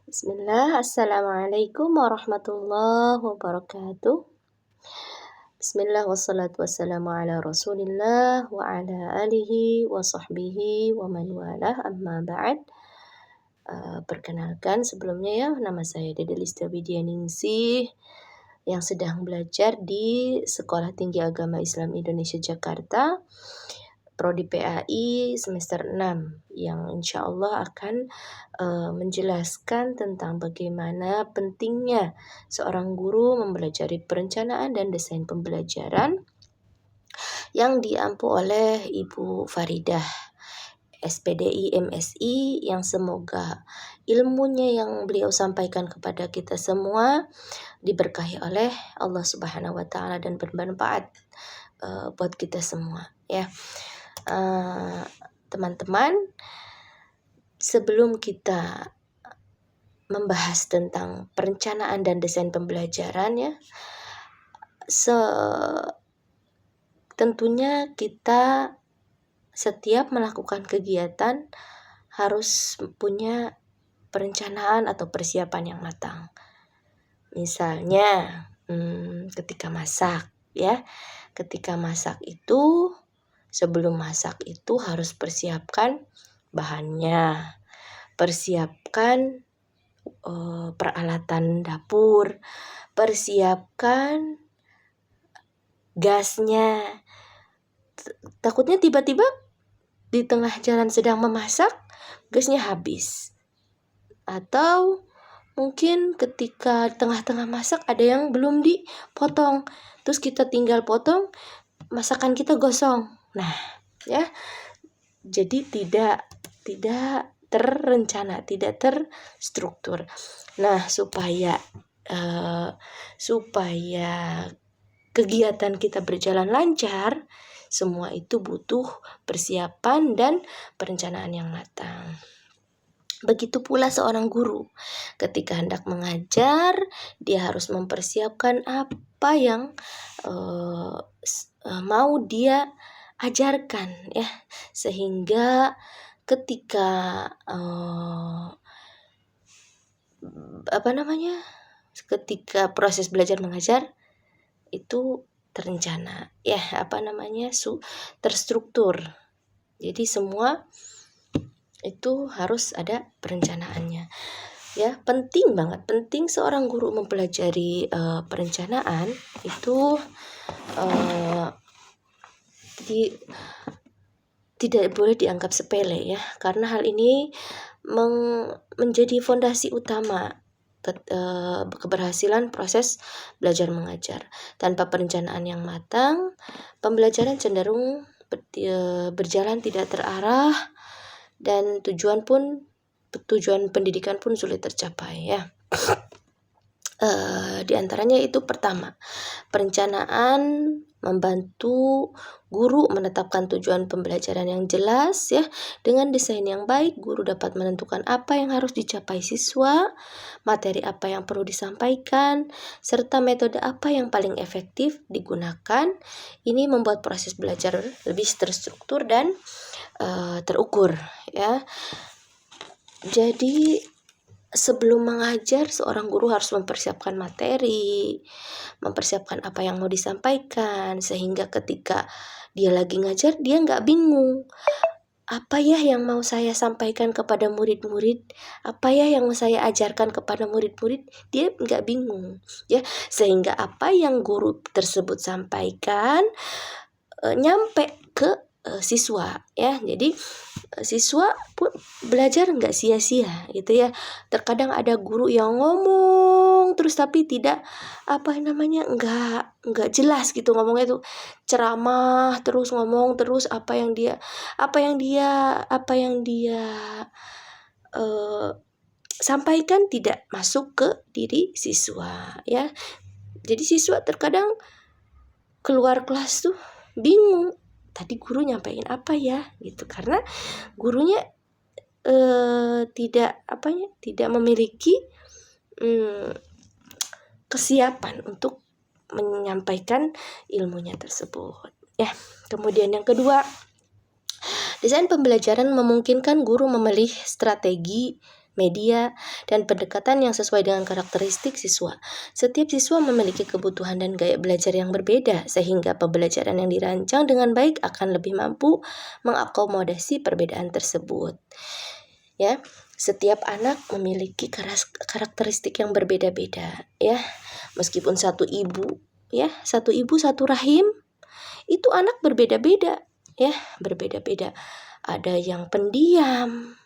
Bismillah, Assalamualaikum warahmatullahi wabarakatuh. Bismillah wassalatu wassalamu ala rasulillah wa ala alihi wa sahbihi wa man walah amma ba'd. Perkenalkan sebelumnya ya, nama saya Dede Lista Widianingsih yang sedang belajar di Sekolah Tinggi Agama Islam Indonesia Jakarta, Prodi PAI semester 6 yang insya Allah akan menjelaskan tentang bagaimana pentingnya seorang guru mempelajari perencanaan dan desain pembelajaran yang diampu oleh Ibu Faridah SPDI MSI, yang semoga ilmunya yang beliau sampaikan kepada kita semua diberkahi oleh Allah Subhanahu wa taala dan bermanfaat buat kita semua ya. Teman-teman, sebelum kita membahas tentang perencanaan dan desain pembelajaran ya, tentunya kita setiap melakukan kegiatan harus punya perencanaan atau persiapan yang matang. Misalnya ketika masak ya, ketika masak itu, sebelum masak itu harus persiapkan bahannya, persiapkan peralatan dapur, persiapkan gasnya. Takutnya tiba-tiba di tengah jalan sedang memasak, gasnya habis. Atau mungkin ketika tengah-tengah masak ada yang belum dipotong, terus kita tinggal potong, masakan kita gosong. Nah, ya. Jadi tidak terencana, tidak terstruktur. Nah, supaya kegiatan kita berjalan lancar, semua itu butuh persiapan dan perencanaan yang matang. Begitu pula seorang guru, ketika hendak mengajar, dia harus mempersiapkan apa yang mau dia ajarkan ya, sehingga ketika ketika proses belajar mengajar itu terencana ya, terstruktur. Jadi semua itu harus ada perencanaannya ya. Penting seorang guru mempelajari perencanaan itu tidak boleh dianggap sepele ya, karena hal ini menjadi fondasi utama keberhasilan proses belajar mengajar. Tanpa perencanaan yang matang, pembelajaran cenderung berjalan tidak terarah dan tujuan pendidikan pun sulit tercapai ya. Di antaranya itu pertama, perencanaan membantu guru menetapkan tujuan pembelajaran yang jelas ya. Dengan desain yang baik, guru dapat menentukan apa yang harus dicapai siswa, materi apa yang perlu disampaikan, serta metode apa yang paling efektif digunakan. Ini membuat proses belajar lebih terstruktur dan terukur ya. Jadi sebelum mengajar, seorang guru harus mempersiapkan materi, mempersiapkan apa yang mau disampaikan, sehingga ketika dia lagi ngajar, dia nggak bingung. Apa ya yang mau saya sampaikan kepada murid-murid? Apa ya yang mau saya ajarkan kepada murid-murid? Dia nggak bingung, ya. Sehingga apa yang guru tersebut sampaikan nyampe ke siswa, ya. Jadi siswa pun belajar nggak sia-sia gitu ya. Terkadang ada guru yang ngomong terus tapi tidak nggak jelas gitu ngomongnya tuh, ceramah terus, ngomong terus, apa yang dia sampaikan tidak masuk ke diri siswa ya. Jadi siswa terkadang keluar kelas tuh bingung, tadi guru nyampein apa ya gitu, karena gurunya tidak memiliki kesiapan untuk menyampaikan ilmunya tersebut ya. Kemudian yang kedua, desain pembelajaran memungkinkan guru memilih strategi media, dan pendekatan yang sesuai dengan karakteristik siswa. Setiap siswa memiliki kebutuhan dan gaya belajar yang berbeda, sehingga pembelajaran yang dirancang dengan baik akan lebih mampu mengakomodasi perbedaan tersebut. Ya, setiap anak memiliki karakteristik yang berbeda-beda, ya. Meskipun satu ibu, ya, satu ibu satu rahim, itu anak berbeda-beda, ya, berbeda-beda. Ada yang pendiam,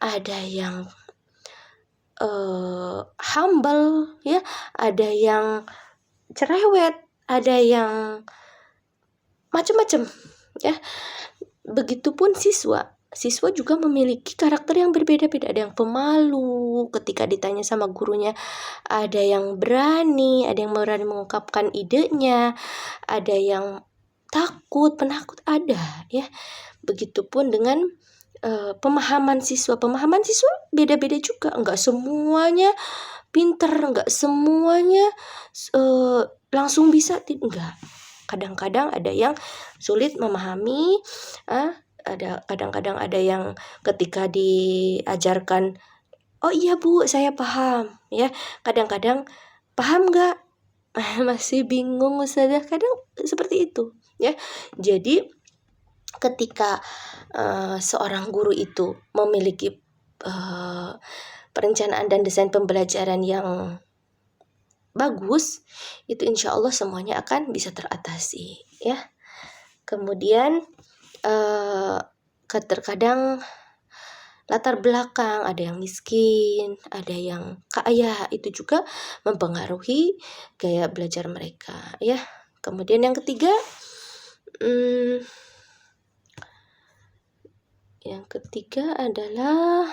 ada yang humble, ya, ada yang cerewet, ada yang macam-macam, ya. Begitupun siswa juga memiliki karakter yang berbeda-beda. Ada yang pemalu ketika ditanya sama gurunya, ada yang berani mengungkapkan idenya, ada yang penakut ada, ya. Begitupun dengan pemahaman siswa beda-beda juga. Enggak semuanya pinter, enggak semuanya langsung bisa, enggak. Kadang-kadang ada yang sulit memahami, kadang-kadang ada yang ketika diajarkan, oh iya Bu, saya paham, ya. Kadang-kadang paham enggak? Masih bingung Ustazah, kadang seperti itu, ya. Jadi ketika seorang guru itu memiliki perencanaan dan desain pembelajaran yang bagus, itu insya Allah semuanya akan bisa teratasi, ya. Kemudian terkadang latar belakang, ada yang miskin, ada yang kaya, itu juga mempengaruhi gaya belajar mereka, ya. Kemudian yang ketiga, adalah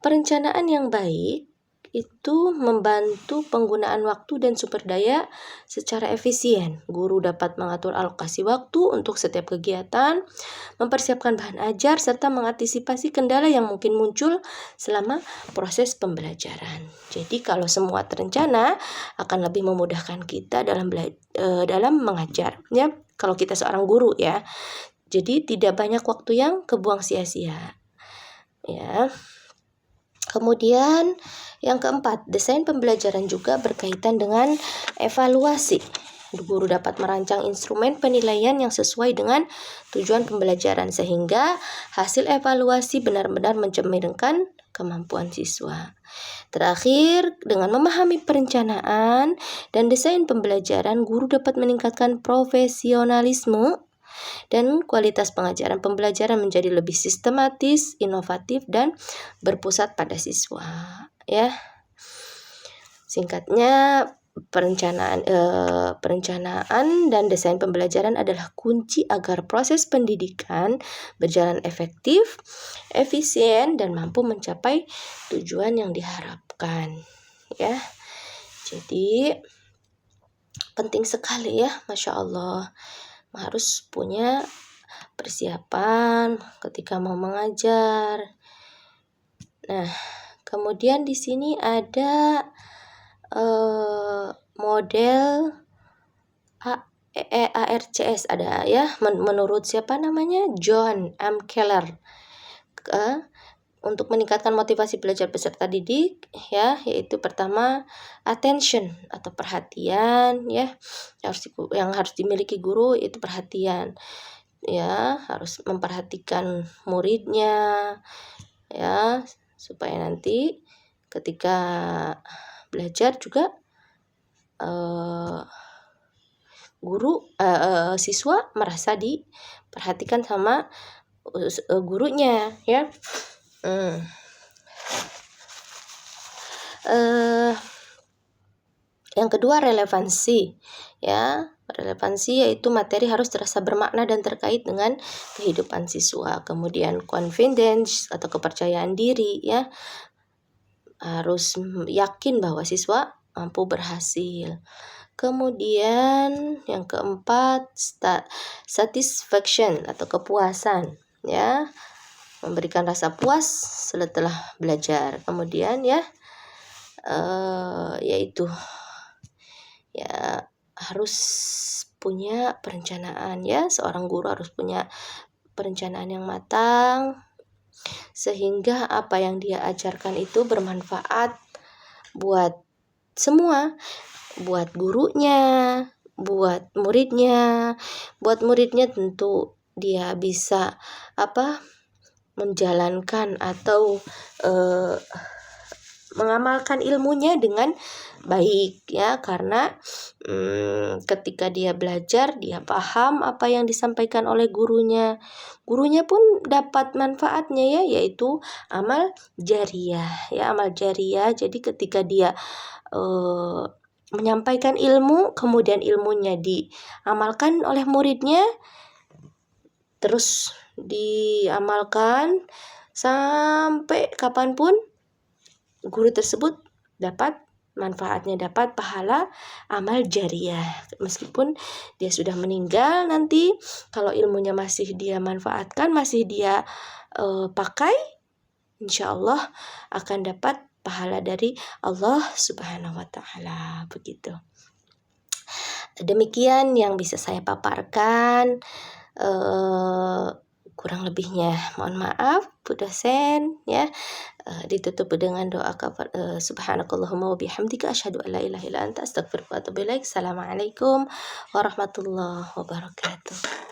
perencanaan yang baik itu membantu penggunaan waktu dan sumber daya secara efisien. Guru dapat mengatur alokasi waktu untuk setiap kegiatan, mempersiapkan bahan ajar, serta mengantisipasi kendala yang mungkin muncul selama proses pembelajaran. Jadi kalau semua terencana akan lebih memudahkan kita dalam mengajar, ya. Kalau kita seorang guru, ya. Jadi tidak banyak waktu yang kebuang sia-sia, ya. Kemudian yang keempat, desain pembelajaran juga berkaitan dengan evaluasi. Guru dapat merancang instrumen penilaian yang sesuai dengan tujuan pembelajaran sehingga hasil evaluasi benar-benar mencerminkan kemampuan siswa. Terakhir, dengan memahami perencanaan dan desain pembelajaran, guru dapat meningkatkan profesionalisme dan kualitas pengajaran pembelajaran menjadi lebih sistematis, inovatif, dan berpusat pada siswa, ya. Singkatnya, perencanaan dan desain pembelajaran adalah kunci agar proses pendidikan berjalan efektif, efisien, dan mampu mencapai tujuan yang diharapkan, ya. Jadi penting sekali, ya, Masya Allah, harus punya persiapan ketika mau mengajar. Nah, kemudian di sini ada model ARCS ada, ya, menurut siapa namanya? John M. Keller. Untuk meningkatkan motivasi belajar peserta didik, ya, yaitu pertama attention atau perhatian, ya, yang harus dimiliki guru itu perhatian, ya, harus memperhatikan muridnya, ya, supaya nanti ketika belajar juga siswa merasa diperhatikan sama gurunya, ya. Yang kedua, relevansi, ya. Relevansi yaitu materi harus terasa bermakna dan terkait dengan kehidupan siswa. Kemudian confidence atau kepercayaan diri, ya, harus yakin bahwa siswa mampu berhasil. Kemudian yang keempat, satisfaction atau kepuasan, ya, memberikan rasa puas setelah belajar. Kemudian, ya, yaitu, ya, harus punya perencanaan, ya. Seorang guru harus punya perencanaan yang matang, sehingga apa yang dia ajarkan itu bermanfaat buat semua, buat gurunya, buat muridnya. Buat muridnya tentu dia bisa menjalankan atau mengamalkan ilmunya dengan baik ya, karena ketika dia belajar dia paham apa yang disampaikan oleh gurunya pun dapat manfaatnya ya, yaitu amal jariyah ya, amal jariyah. Jadi ketika dia menyampaikan ilmu, kemudian ilmunya diamalkan oleh muridnya, terus diamalkan sampai kapanpun, guru tersebut dapat manfaatnya, dapat pahala amal jariyah. Meskipun dia sudah meninggal, nanti kalau ilmunya masih dia manfaatkan, masih dia pakai, insya Allah akan dapat pahala dari Allah Subhanahu wa Ta'ala. Begitu. Demikian yang bisa saya paparkan. Kurang lebihnya mohon maaf Bu dosen ya. Ditutup dengan doa subhanakallahumma wa bihamdika asyhadu an la ilaha illa anta astaghfiruka wa atubu ilaik. Assalamualaikum warahmatullahi wabarakatuh.